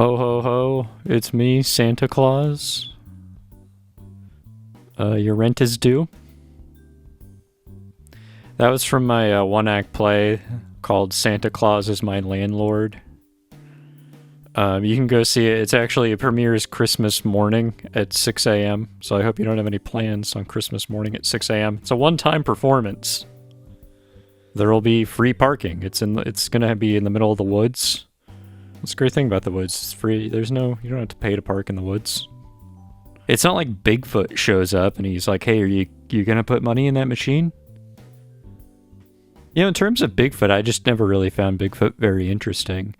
Ho ho ho, it's me, Santa Claus. Your rent is due. That was from my one-act play called Santa Claus is My Landlord. You can go see it. It premieres Christmas morning at 6 a.m. So I hope you don't have any plans on Christmas morning at 6 a.m. It's a one-time performance. There will be free parking. It's gonna be in the middle of the woods. That's the great thing about the woods. It's free. You don't have to pay to park in the woods. It's not like Bigfoot shows up and he's like, "Hey, are you gonna put money in that machine?" In terms of Bigfoot, I just never really found Bigfoot very interesting.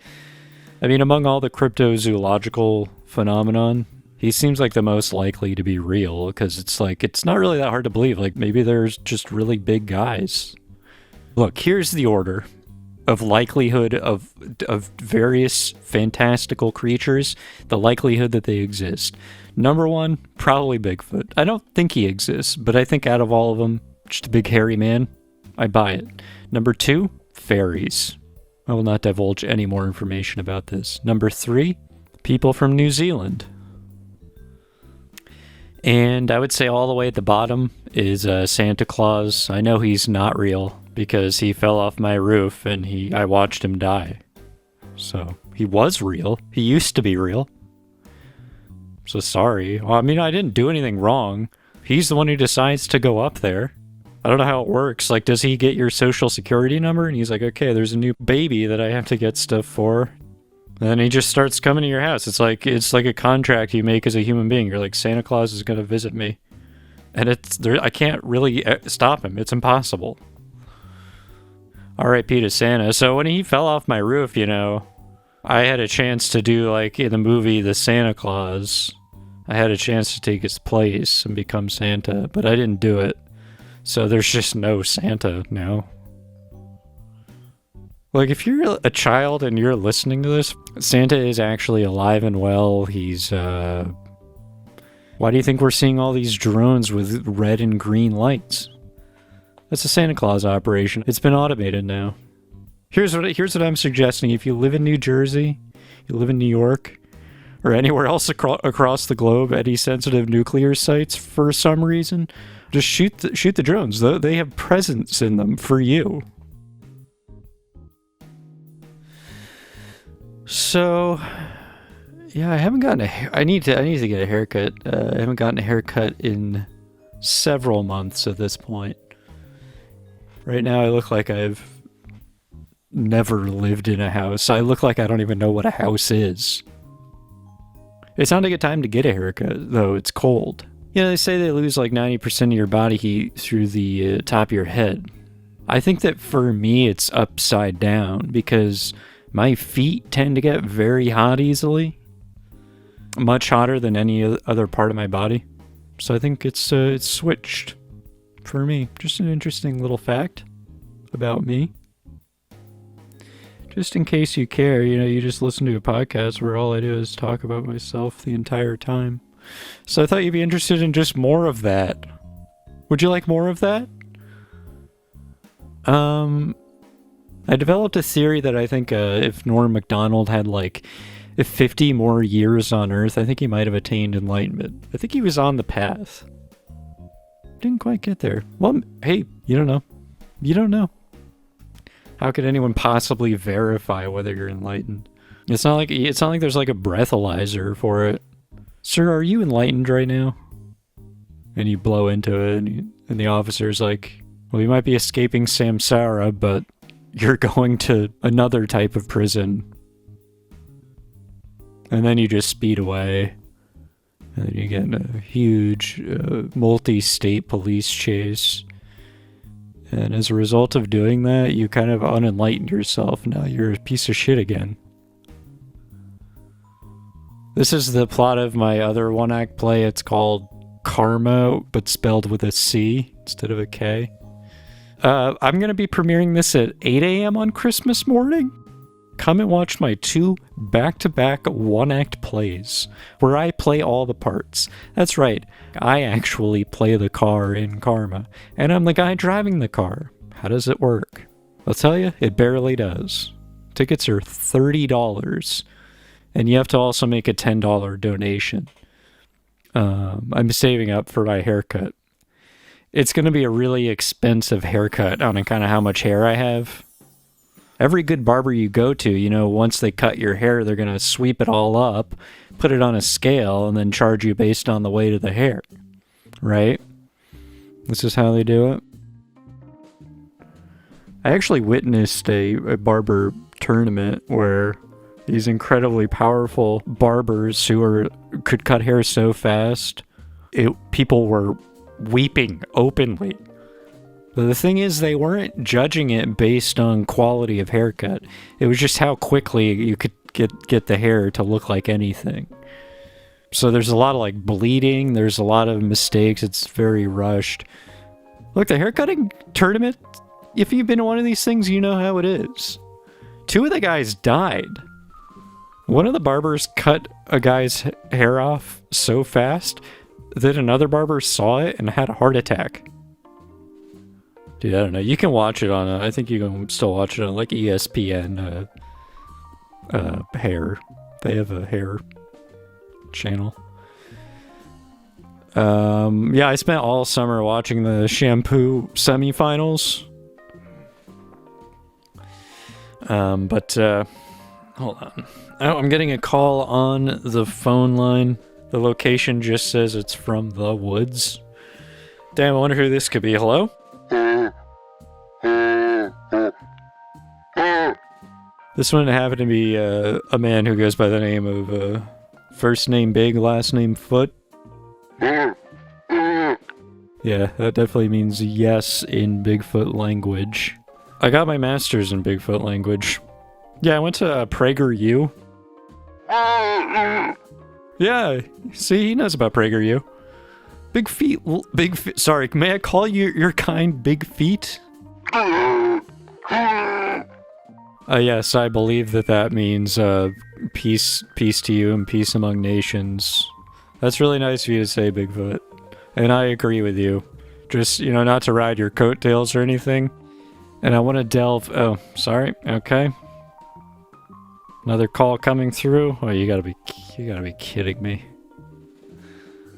I mean, among all the cryptozoological phenomenon, he seems like the most likely to be real because it's not really that hard to believe. Like, maybe there's just really big guys. Look, here's the order of likelihood of various fantastical creatures, the likelihood that they exist. Number 1, probably Bigfoot. I don't think he exists, but I think out of all of them, just a big hairy man, I buy it. Number 2, fairies. I will not divulge any more information about this. Number 3, people from New Zealand. And I would say all the way at the bottom is Santa Claus. I know he's not real because he fell off my roof and I watched him die. So he was real. He used to be real. So sorry. Well, I mean, I didn't do anything wrong. He's the one who decides to go up there. I don't know how it works. Like, does he get your social security number? And he's like, okay, there's a new baby that I have to get stuff for. And then he just starts coming to your house. It's like a contract you make as a human being. You're like, Santa Claus is going to visit me. And I can't really stop him. It's impossible. R.I.P. to Santa. So when he fell off my roof, I had a chance to do, like in the movie The Santa Claus, I had a chance to take his place and become Santa, but I didn't do it. So there's just no Santa now. Like, if you're a child and you're listening to this, Santa is actually alive and well. He's, why do you think we're seeing all these drones with red and green lights? That's a Santa Claus operation. It's been automated now. Here's what I'm suggesting. If you live in New Jersey, you live in New York, or anywhere else across the globe, any sensitive nuclear sites for some reason, just shoot the drones. They have presents in them for you. So, yeah, I haven't gotten I need to get a haircut. I haven't gotten a haircut in several months at this point. Right now, I look like I've never lived in a house. I look like I don't even know what a house is. It's not a good time to get a haircut, though. It's cold. They say they lose like 90% of your body heat through the top of your head. I think that for me, it's upside down because my feet tend to get very hot easily. Much hotter than any other part of my body. So I think it's switched for me. Just an interesting little fact about me. Just in case you care, you just listen to a podcast where all I do is talk about myself the entire time. So I thought you'd be interested in just more of that. Would you like more of that? I developed a theory that I think if Norm Macdonald had 50 more years on Earth, I think he might have attained enlightenment. I think he was on the path. Didn't quite get there. Well, hey, you don't know. You don't know. How could anyone possibly verify whether you're enlightened? It's not like there's like a breathalyzer for it. Sir, are you enlightened right now? And you blow into it, and the officer's like, well, you might be escaping samsara, but you're going to another type of prison. And then you just speed away. And then you get in a huge multi-state police chase. And as a result of doing that, you kind of unenlightened yourself. Now you're a piece of shit again. This is the plot of my other one-act play. It's called Karma, but spelled with a C instead of a K. I'm going to be premiering this at 8 a.m. on Christmas morning. Come and watch my 2 back-to-back one-act plays, where I play all the parts. That's right, I actually play the car in Karma, and I'm the guy driving the car. How does it work? I'll tell you, it barely does. Tickets are $30. And you have to also make a $10 donation. I'm saving up for my haircut. It's going to be a really expensive haircut on kind of how much hair I have. Every good barber you go to, once they cut your hair, they're going to sweep it all up, put it on a scale, and then charge you based on the weight of the hair. Right? This is how they do it. I actually witnessed a barber tournament where these incredibly powerful barbers who could cut hair so fast, people were weeping openly. But the thing is, they weren't judging it based on quality of haircut. It was just how quickly you could get the hair to look like anything. So there's a lot of bleeding, there's a lot of mistakes, it's very rushed. Look, the haircutting tournament, if you've been to one of these things, you know how it is. 2 of the guys died. One of the barbers cut a guy's hair off so fast that another barber saw it and had a heart attack. Dude, I don't know. You can watch it on, I think you can still watch it on ESPN Hair. They have a hair channel. Yeah, I spent all summer watching the shampoo semifinals. But hold on. Oh, I'm getting a call on the phone line. The location just says it's from the woods. Damn, I wonder who this could be. Hello? This one happened to be a man who goes by the name of first name Big, last name Foot. Yeah, that definitely means yes in Bigfoot language. I got my master's in Bigfoot language. Yeah, I went to PragerU. Yeah, see, he knows about PragerU. Big feet, sorry, may I call you your kind Big Feet? Yes, I believe that means peace to you and peace among nations. That's really nice of you to say, Bigfoot. And I agree with you. Just, not to ride your coattails or anything. And I want to delve... Oh, sorry. Okay. Another call coming through. Oh, you gotta be kidding me.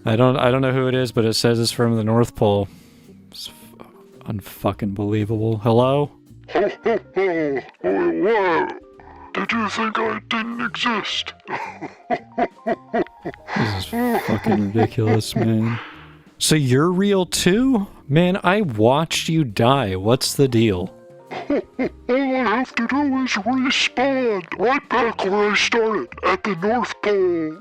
I don't know who it is, but it says it's from the North Pole. It's unfucking believable. Hello? Ho, ho, ho! What? Did you think I didn't exist? This is fucking ridiculous, man. So you're real too? Man, I watched you die. What's the deal? All I have to do is respawn right back where I started, at the North Pole.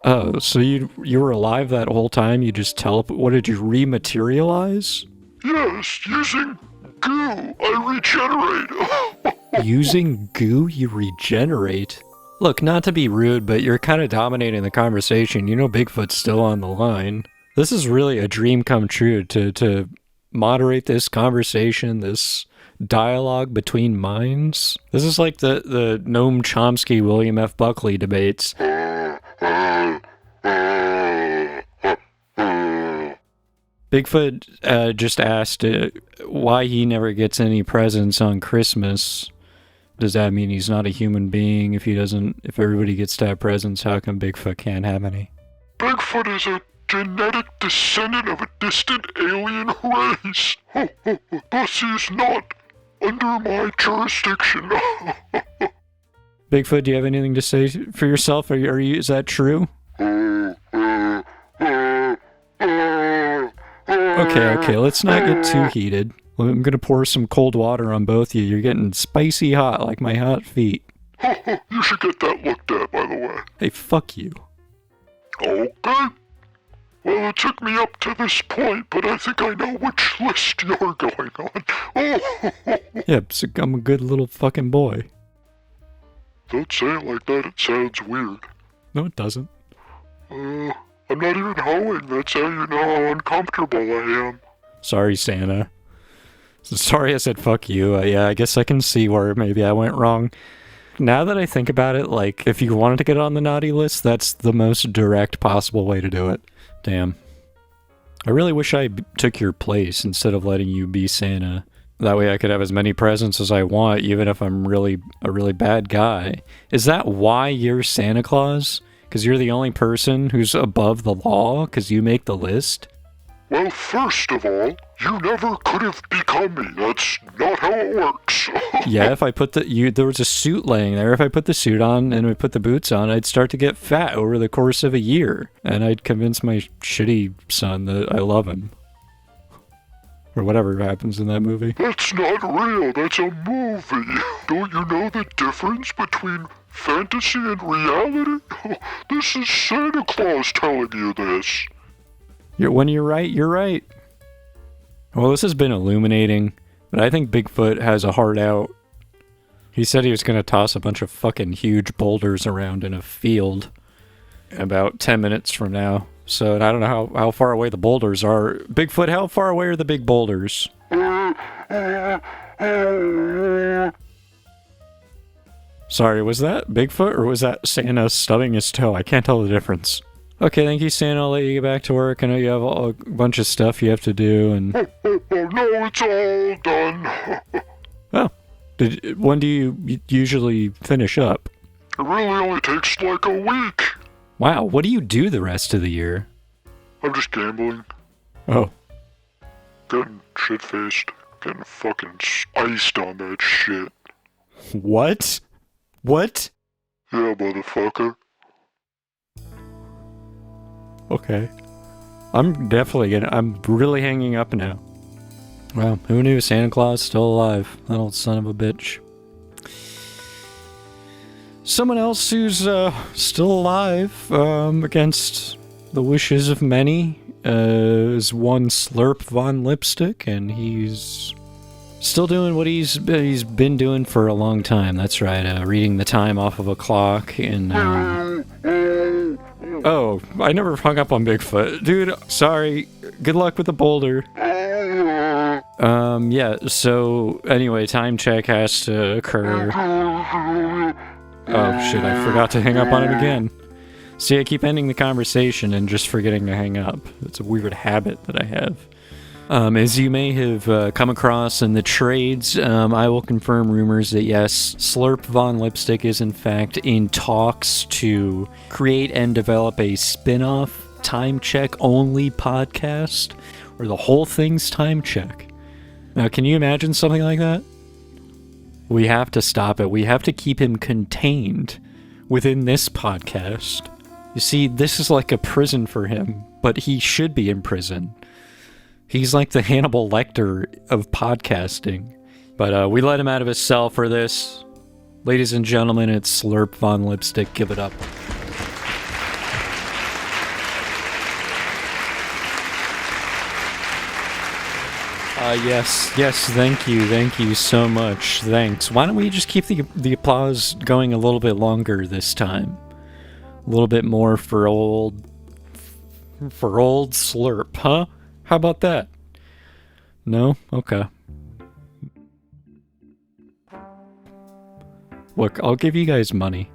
Oh, so you were alive that whole time? You just what did you rematerialize? Yes, using goo, I regenerate. Using goo, you regenerate? Look, not to be rude, but you're kind of dominating the conversation. Bigfoot's still on the line. This is really a dream come true to moderate this conversation, this dialogue between minds. This is like the Noam Chomsky, William F. Buckley debates. Bigfoot just asked why he never gets any presents on Christmas. Does that mean he's not a human being? If everybody gets to have presents, how come Bigfoot can't have any? Bigfoot is a genetic descendant of a distant alien race. Thus he is not under my jurisdiction. Bigfoot, do you have anything to say for yourself? Is that true? Okay, let's not get too heated. I'm gonna pour some cold water on both of you. You're getting spicy hot, like my hot feet. You should get that looked at, by the way. Hey, fuck you. Okay. Well, it took me up to this point, but I think I know which list you're going on. Yep, so I'm a good little fucking boy. Don't say it like that, it sounds weird. No, it doesn't. I'm not even hoeing, that's how you know how uncomfortable I am. Sorry, Santa. Sorry I said fuck you. Yeah, I guess I can see where maybe I went wrong. Now that I think about it, if you wanted to get on the naughty list, that's the most direct possible way to do it. Damn. I really wish I took your place instead of letting you be Santa. That way I could have as many presents as I want, even if I'm really a really bad guy. Is that why you're Santa Claus? Because you're the only person who's above the law? Because you make the list? Well, first of all, you never could have become me. That's not how it works. Yeah, if I put there was a suit laying there. If I put the suit on and I put the boots on, I'd start to get fat over the course of a year. And I'd convince my shitty son that I love him. Or whatever happens in that movie. That's not real. That's a movie. Don't you know the difference between fantasy and reality? This is Santa Claus telling you this. When you're right, you're right. Well, this has been illuminating, but I think Bigfoot has a heart out. He said he was going to toss a bunch of fucking huge boulders around in a field about 10 minutes from now. So I don't know how far away the boulders are. Bigfoot, how far away are the big boulders? Sorry, was that Bigfoot or was that Santa stubbing his toe? I can't tell the difference. Okay, thank you, Santa. I'll let you get back to work. I know you have a bunch of stuff you have to do, and... No, it's all done. Oh. When do you usually finish up? It really only takes like a week. Wow, what do you do the rest of the year? I'm just gambling. Oh. Getting shit-faced. Getting fucking iced on that shit. What? What? Yeah, motherfucker. Okay. I'm really hanging up now. Wow, who knew Santa Claus still alive? That old son of a bitch. Someone else who's still alive, against the wishes of many, is one Slurp Von Lipstick, and he's still doing what he's been doing for a long time. That's right, reading the time off of a clock, and... Oh, I never hung up on Bigfoot. Dude, sorry. Good luck with the boulder. Yeah, so, anyway, time check has to occur. Oh, shit, I forgot to hang up on him again. See, I keep ending the conversation and just forgetting to hang up. It's a weird habit that I have. As you may have come across in the trades, I will confirm rumors that yes, Slurp Von Lipstick is in fact in talks to create and develop a spin-off time check only podcast where the whole thing's time check. Now, can you imagine something like that? We have to stop it. We have to keep him contained within this podcast. You see, this is like a prison for him, but he should be in prison. He's like the Hannibal Lecter of podcasting. But we let him out of his cell for this. Ladies and gentlemen, it's Slurp Von Lipstick. Give it up. Yes, thank you so much. Thanks. Why don't we just keep the applause going a little bit longer this time? A little bit more for old Slurp, huh? How about that? No? Okay. Look, I'll give you guys money.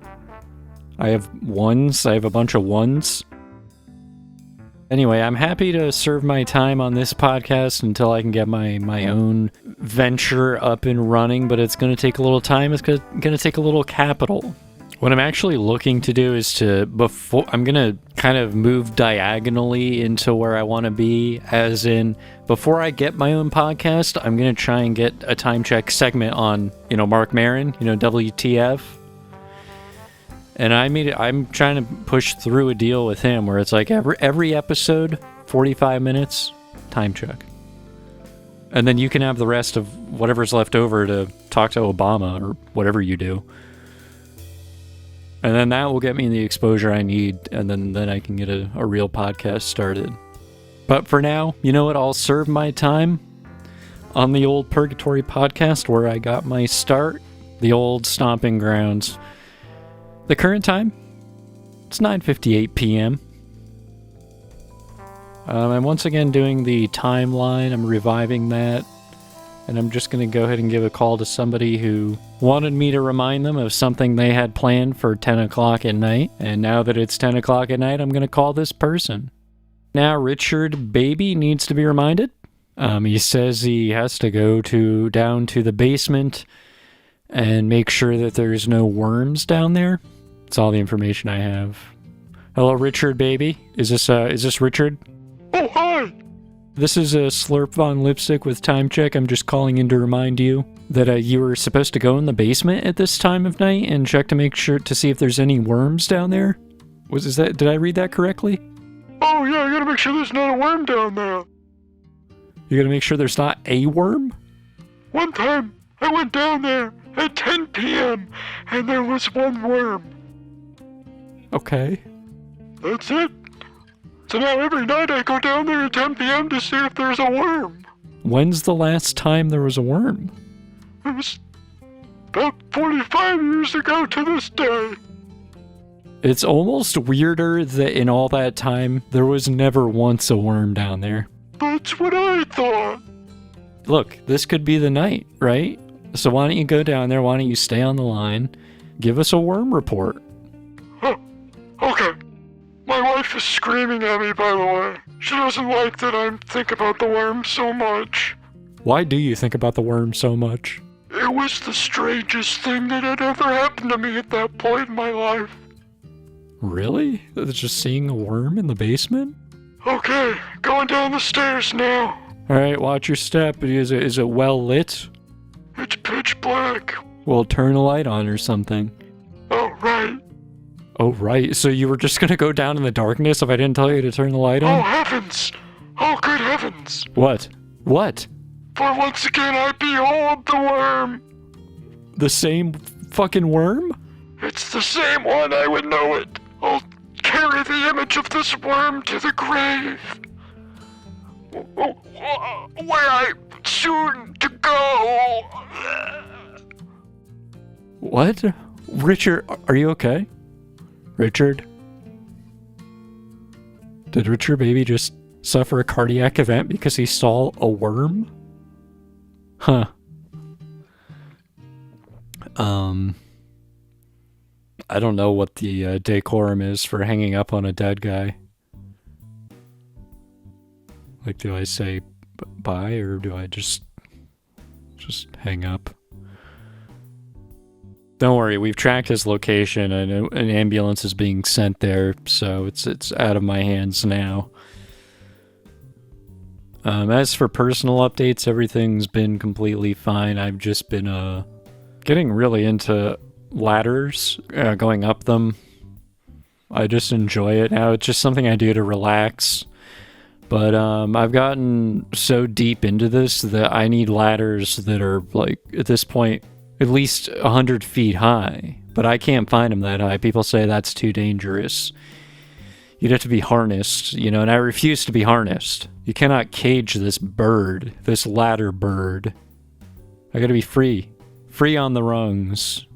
I have ones. I have a bunch of ones. Anyway, I'm happy to serve my time on this podcast until I can get my own venture up and running, but it's going to take a little time. It's going to take a little capital. What I'm actually looking to do is I'm going to kind of move diagonally into where I want to be, as in, before I get my own podcast, I'm going to try and get a time check segment on, Mark Maron, WTF. And I'm trying to push through a deal with him where it's like every episode, 45 minutes, time check. And then you can have the rest of whatever's left over to talk to Obama or whatever you do. And then that will get me the exposure I need, and then I can get a real podcast started. But for now, you know what? I'll serve my time on the old Purgatory podcast where I got my start, the old stomping grounds. The current time, it's 9:58 p.m. I'm once again doing the timeline. I'm reviving that. And I'm just going to go ahead and give a call to somebody who wanted me to remind them of something they had planned for 10 o'clock at night. And now that it's 10 o'clock at night, I'm going to call this person. Now, Richard Baby needs to be reminded. He says he has to go down to the basement and make sure that there's no worms down there. That's all the information I have. Hello, Richard, baby. Is this Richard? Oh, hi! This is a Slurp Von Lipstick with Time Check. I'm just calling in to remind you that you were supposed to go in the basement at this time of night and check to see if there's any worms down there. Did I read that correctly? Oh, yeah, I gotta make sure there's not a worm down there. You gotta make sure there's not a worm? One time, I went down there at 10 p.m. and there was one worm. Okay. That's it. So now every night I go down there at 10 p.m. to see if there's a worm. When's the last time there was a worm? It was about 45 years ago to this day. It's almost weirder that in all that time, there was never once a worm down there. That's what I thought. Look, this could be the night, right? So why don't you go down there, why don't you stay on the line, give us a worm report. Huh. Okay. My wife is screaming at me, by the way. She doesn't like that I think about the worm so much. Why do you think about the worm so much? It was the strangest thing that had ever happened to me at that point in my life. Really? Just seeing a worm in the basement? Okay, going down the stairs now. Alright, watch your step. Is it well lit? It's pitch black. Well, turn a light on or something. Oh, right. Oh, right. So you were just gonna go down in the darkness if I didn't tell you to turn the light on? Oh, heavens! Oh, good heavens! What? What? For once again I behold the worm! The same fucking worm? It's the same one, I would know it. I'll carry the image of this worm to the grave. Where I soon to go. What? Richard, are you okay? Richard? Did Richard baby just suffer a cardiac event because he saw a worm? Huh. I don't know what the decorum is for hanging up on a dead guy. Like, do I say bye or do I just hang up? Don't worry, we've tracked his location and an ambulance is being sent there, so it's out of my hands now. As for personal updates, everything's been completely fine. I've just been getting really into ladders, going up them. I just enjoy it now. It's just something I do to relax. But I've gotten so deep into this that I need ladders that are, like, at this point, at least 100 feet high. But I can't find them that high. People say that's too dangerous. You'd have to be harnessed, you know, and I refuse to be harnessed. You cannot cage this bird, this ladder bird. I gotta be free. Free on the rungs.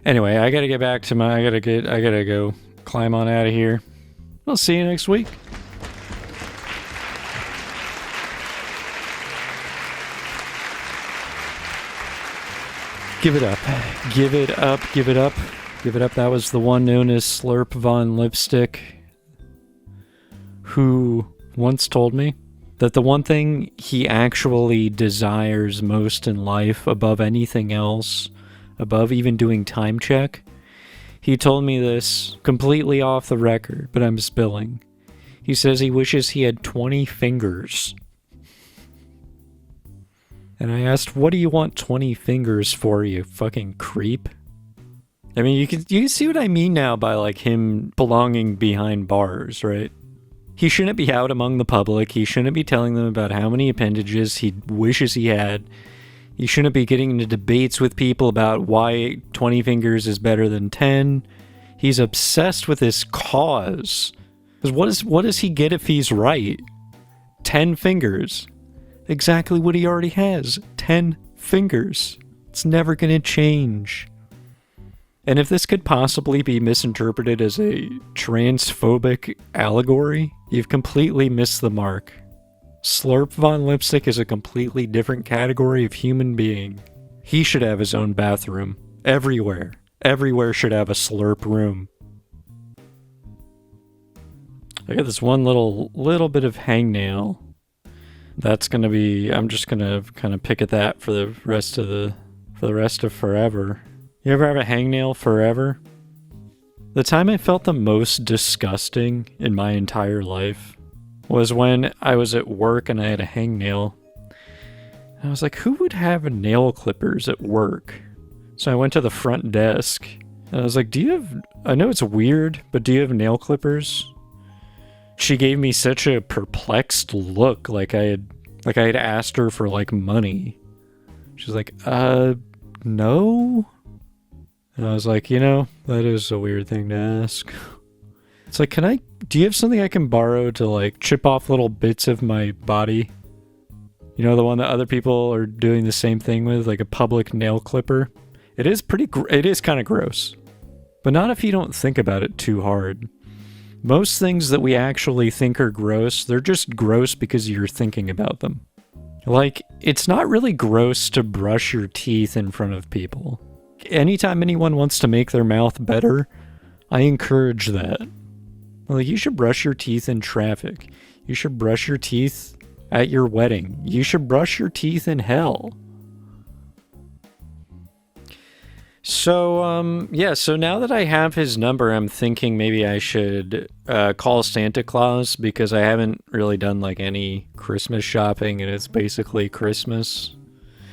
Anyway, I gotta get back to I gotta go climb on out of here. I'll see you next week. Give it up. Give it up. Give it up. Give it up. That was the one known as Slurp Von Lipstick, who once told me that the one thing he actually desires most in life above anything else, above even doing time check, he told me this completely off the record, but I'm spilling. He says he wishes he had 20 fingers. And I asked, what do you want 20 fingers for, you fucking creep? I mean, you can see what I mean now by, like, him belonging behind bars, right? He shouldn't be out among the public. He shouldn't be telling them about how many appendages he wishes he had. He shouldn't be getting into debates with people about why 20 fingers is better than 10. He's obsessed with this cause. Because what does he get if he's right? 10 fingers. Exactly what he already has. 10 fingers. It's never going to change. And if this could possibly be misinterpreted as a transphobic allegory, you've completely missed the mark. Slurp Von Lipstick is a completely different category of human being. He should have his own bathroom. Everywhere. Everywhere should have a slurp room. I got this one little bit of hangnail That's gonna be. I'm just gonna kind of pick at that for the rest of forever. You ever have a hangnail forever? The time I felt the most disgusting in my entire life was when I was at work and I had a hangnail. I was like, who would have nail clippers at work? So I went to the front desk and I was like, I know it's weird, but do you have nail clippers? She gave me such a perplexed look, like I had asked her for like money. She's like, no. And I was like, that is a weird thing to ask. It's like, do you have something I can borrow to like chip off little bits of my body? The one that other people are doing the same thing with, like a public nail clipper. It is kind of gross. But not if you don't think about it too hard. Most things that we actually think are gross, they're just gross because you're thinking about them. Like, it's not really gross to brush your teeth in front of people. Anytime anyone wants to make their mouth better, I encourage that. Like, you should brush your teeth in traffic. You should brush your teeth at your wedding. You should brush your teeth in hell. So, so now that I have his number, I'm thinking maybe I should call Santa Claus, because I haven't really done like any Christmas shopping, and it's basically Christmas.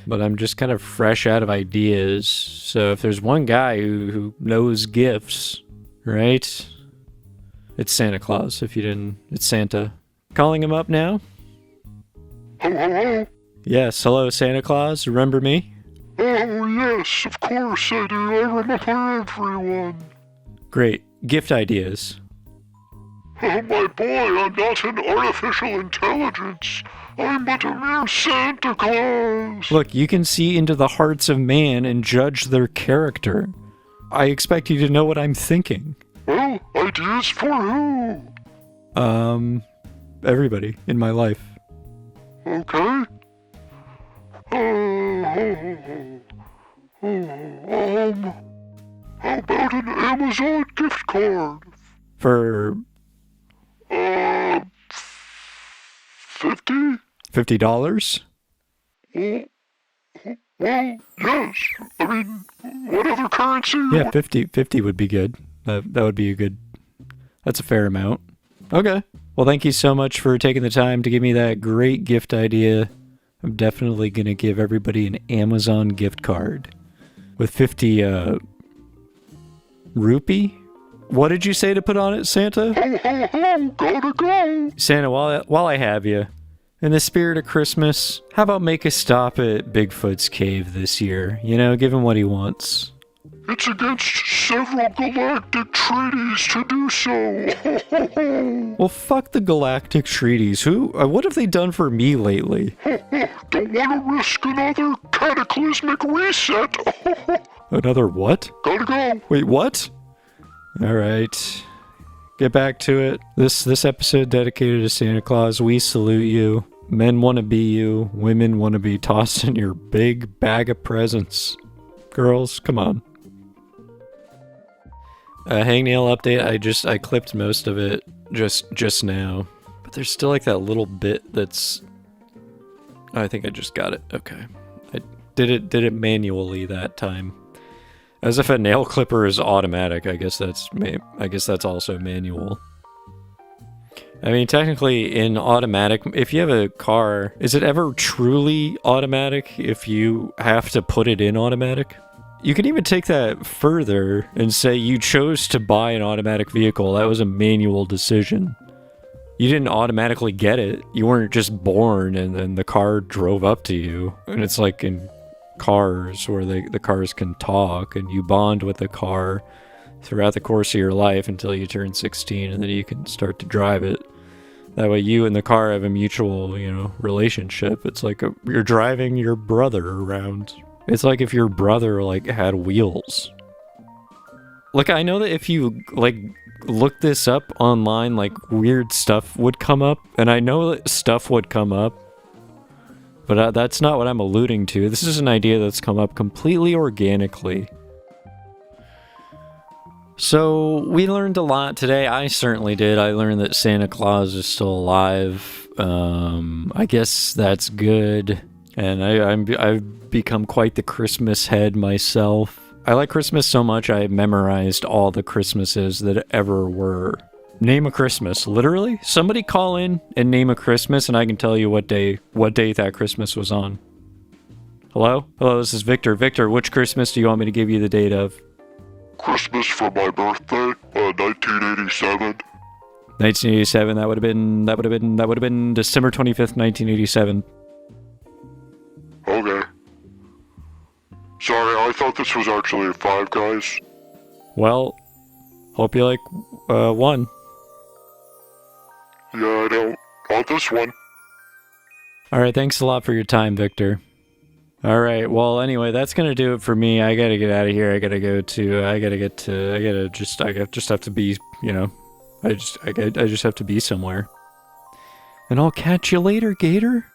But I'm just kind of fresh out of ideas. So if there's one guy who knows gifts, right? It's Santa Claus. If you didn't, it's Santa. Calling him up now? Hello? Yes, hello, Santa Claus. Remember me? Oh, yes, of course I do. I remember everyone. Great. Gift ideas. Oh, my boy, I'm not an artificial intelligence. I'm but a mere Santa Claus. Look, you can see into the hearts of man and judge their character. I expect you to know what I'm thinking. Well, ideas for who? Everybody in my life. Okay. How about an Amazon gift card? For... 50? $50? Well, yes. I mean, what other currency? Yeah, 50 would be good. That would be that's a fair amount. Okay. Well, thank you so much for taking the time to give me that great gift idea. I'm definitely going to give everybody an Amazon gift card with 50, rupee? What did you say to put on it, Santa? Ho, ho, ho, gotta go. Santa, while I have you, in the spirit of Christmas, how about make a stop at Bigfoot's cave this year? Give him what he wants. It's against several galactic treaties to do so. Well, fuck the galactic treaties. What have they done for me lately? Don't want to risk another cataclysmic reset. Another what? Gotta go. Wait, what? Alright. Get back to it. This episode dedicated to Santa Claus. We salute you. Men want to be you. Women want to be tossed in your big bag of presents. Girls, come on. Hangnail update. I clipped most of it just now. But there's still like that little bit that's... I think I just got it. Okay. I did it manually that time. As if a nail clipper is automatic. I guess that's also manual. I mean, technically in automatic, if you have a car, is it ever truly automatic if you have to put it in automatic? You can even take that further and say you chose to buy an automatic vehicle. That was a manual decision. You didn't automatically get it. You weren't just born and then the car drove up to you. And it's like in cars where the cars can talk and you bond with the car throughout the course of your life until you turn 16 and then you can start to drive it. That way you and the car have a mutual, relationship. It's like you're driving your brother around. It's like if your brother, had wheels. Like, I know that if you, look this up online, weird stuff would come up. And I know that stuff would come up. But that's not what I'm alluding to. This is an idea that's come up completely organically. So, we learned a lot today. I certainly did. I learned that Santa Claus is still alive. I guess that's good. And I've become quite the Christmas head myself. I like Christmas so much I memorized all the Christmases that ever were. Name a Christmas, literally. Somebody call in and name a Christmas, and I can tell you what date that Christmas was on. Hello? Hello, this is Victor. Victor, which Christmas do you want me to give you the date of? Christmas for my birthday, 1987. 1987. That would have been December 25th, 1987. Okay. Sorry, I thought this was actually a Five Guys. Well, hope you like one. Yeah, I don't want this one. All right, thanks a lot for your time, Victor. All right, well, anyway, that's gonna do it for me. I gotta get out of here. I just have to be, I just have to be somewhere. And I'll catch you later, Gator.